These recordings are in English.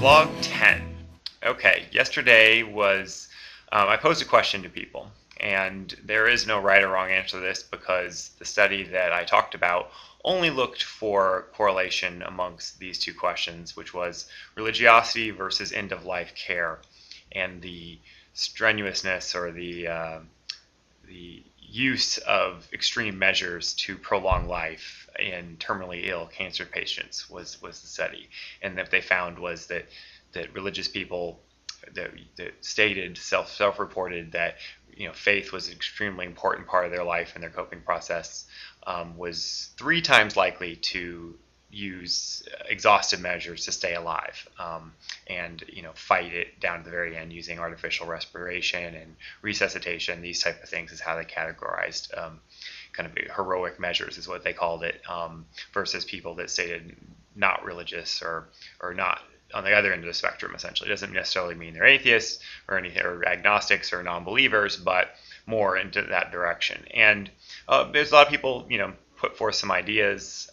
Vlog 10. Okay, yesterday was, I posed a question to people, and there is no right or wrong answer to this because the study that I talked about only looked for correlation amongst these two questions, which was religiosity versus end-of-life care, and the strenuousness or the use of extreme measures to prolong life in terminally ill cancer patients was the study. And what they found was that religious people that stated self-reported that faith was an extremely important part of their life and their coping process, was 3 times likely to use exhaustive measures to stay alive, and fight it down to the very end using artificial respiration and resuscitation. These type of things is how they categorized kind of heroic measures is what they called it, versus people that stated not religious or not on the other end of the spectrum. Essentially, it doesn't necessarily mean they're atheists or anything, or agnostics or non-believers, but more into that direction. And there's a lot of people put forth some ideas.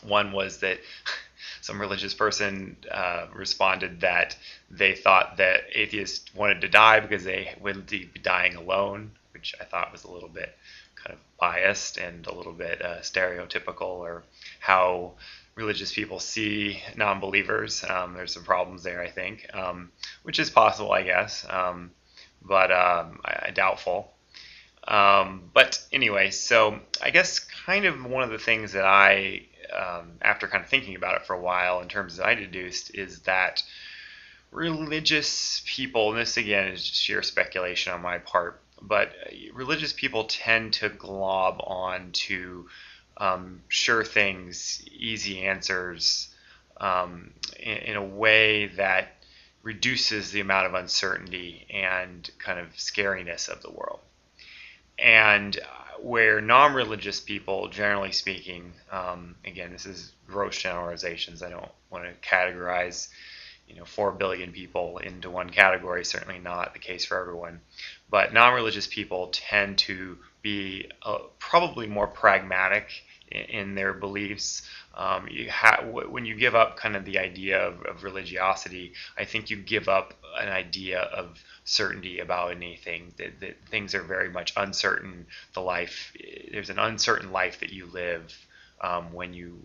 One was that some religious person responded that they thought that atheists wanted to die because they would be dying alone, which I thought was a little bit kind of biased and a little bit stereotypical, or how religious people see non-believers. There's some problems there, I think, which is possible, I guess, but I doubtful. But anyway, so I guess kind of one of the things that I, after kind of thinking about it for a while, in terms of I deduced, is that religious people, and this again is just sheer speculation on my part, but religious people tend to glob on to sure things, easy answers, in a way that reduces the amount of uncertainty and kind of scariness of the world. And where non-religious people, generally speaking, again, this is gross generalizations. I don't want to categorize 4 billion people into one category, certainly not the case for everyone. But non-religious people tend to be probably more pragmatic in their beliefs. When you give up kind of the idea of religiosity, I think you give up an idea of certainty about anything, that things are very much uncertain. There's an uncertain life that you live when you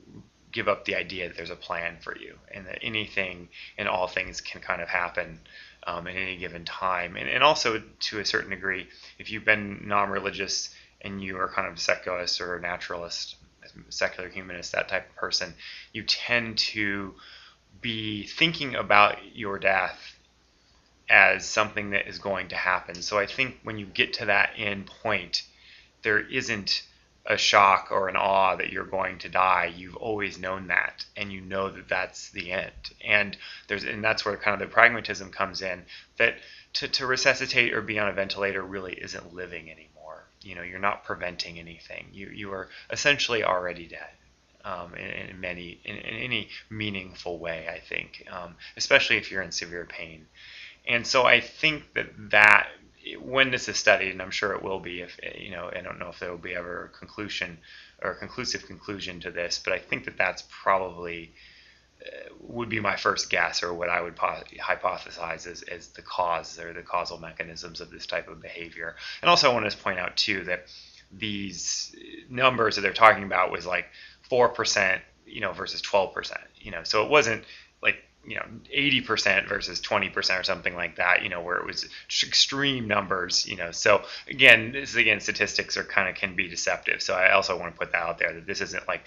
give up the idea that there's a plan for you, and that anything and all things can kind of happen at any given time. And also, to a certain degree, if you've been non-religious and you are kind of secularist or naturalist, secular humanist, that type of person, you tend to be thinking about your death as something that is going to happen. So I think when you get to that end point, there isn't a shock or an awe that you're going to die. You've always known that, and you know that that's the end. And that's where kind of the pragmatism comes in, that to resuscitate or be on a ventilator really isn't living anymore. You're not preventing anything. You are essentially already dead, in any meaningful way, I think, especially if you're in severe pain. And so I think that when this is studied, and I'm sure it will be, if I don't know if there will be ever a conclusion or a conclusive conclusion to this, but I think that that's probably would be my first guess, or what I would hypothesize as the cause or the causal mechanisms of this type of behavior. And also I want to point out too that these numbers that they're talking about was like 4%, versus 12%, so it wasn't like 80% versus 20% or something like that, where it was extreme numbers, so again, statistics can be deceptive. So I also want to put that out there, that this isn't like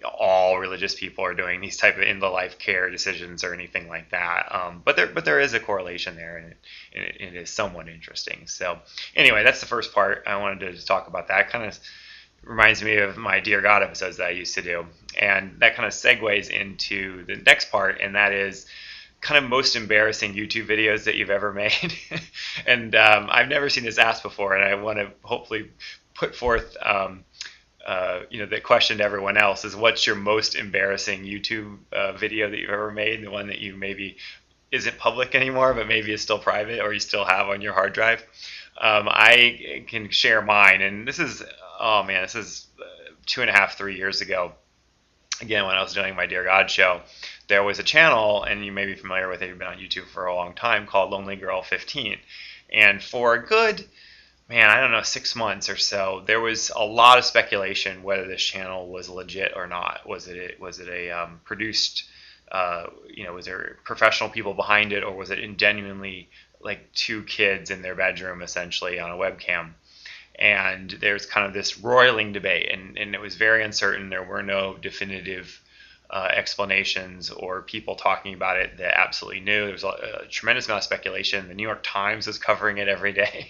all religious people are doing these type of end-of-life care decisions or anything like that. But there is a correlation there, and it is somewhat interesting. So anyway, that's the first part. I wanted to just talk about that. Kind of reminds me of my Dear God episodes that I used to do, and that kind of segues into the next part, and that is kind of most embarrassing YouTube videos that you've ever made. And I've never seen this asked before, and I want to hopefully put forth the question to everyone else is, what's your most embarrassing YouTube video that you've ever made? The one that you maybe isn't public anymore, but maybe is still private, or you still have on your hard drive. I can share mine, and this is 2.5, 3 years ago. Again, when I was doing my Dear God show, there was a channel, and you may be familiar with it, you've been on YouTube for a long time, called Lonely Girl 15. And for a good, man, I don't know, 6 months or so, there was a lot of speculation whether this channel was legit or not. Was it a produced, was there professional people behind it, or was it genuinely like two kids in their bedroom essentially on a webcam? And there's kind of this roiling debate, and it was very uncertain. There were no definitive explanations or people talking about it that absolutely knew. There was a tremendous amount of speculation. The New York Times was covering it every day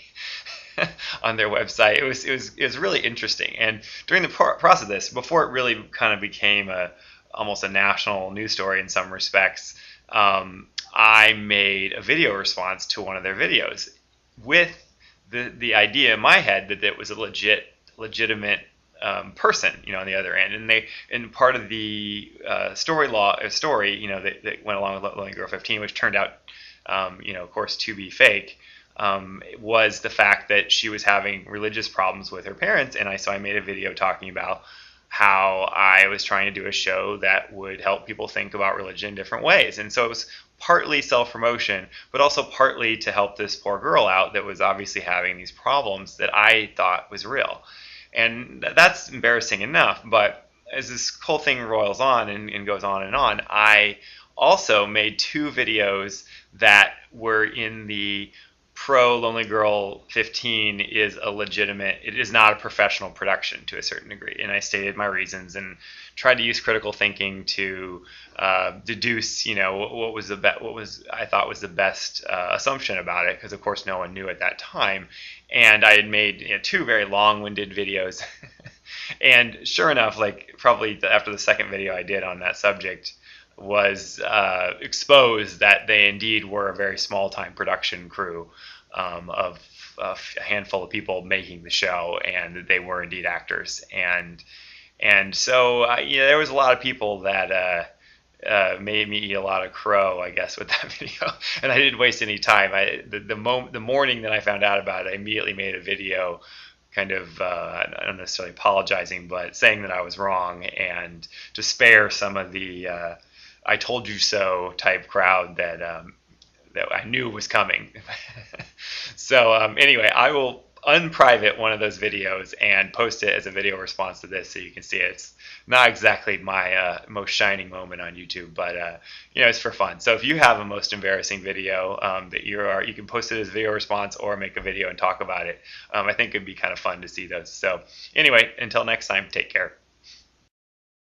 on their website. It was really interesting. And during the process of this, before it really kind of became almost a national news story in some respects, I made a video response to one of their videos with the idea in my head that it was a legitimate person, on the other end. And part of the story, that went along with Lonely Girl 15, which turned out, of course, to be fake, was the fact that she was having religious problems with her parents. And so I made a video talking about how I was trying to do a show that would help people think about religion in different ways. And so it was partly self-promotion, but also partly to help this poor girl out that was obviously having these problems that I thought was real. And that's embarrassing enough, but as this whole thing roils on and goes on, I also made two videos that were in the pro Lonely Girl 15 is a legitimate, it is not a professional production to a certain degree. And I stated my reasons and tried to use critical thinking to deduce, what was I thought was the best assumption about it, because of course no one knew at that time. And I had made two very long-winded videos. And sure enough, like probably after the second video I did on that subject, was exposed that they indeed were a very small-time production crew of a handful of people making the show, and they were indeed actors. And so there was a lot of people that made me eat a lot of crow, I guess, with that video. And I didn't waste any time. The morning that I found out about it, I immediately made a video kind of, not necessarily apologizing, but saying that I was wrong, and to spare some of the I told you so type crowd that I knew was coming. So anyway, I will unprivate one of those videos and post it as a video response to this, so you can see it. It's not exactly my most shining moment on YouTube, but it's for fun. So if you have a most embarrassing video that you can post it as a video response or make a video and talk about it. I think it'd be kind of fun to see those. So anyway, until next time, take care.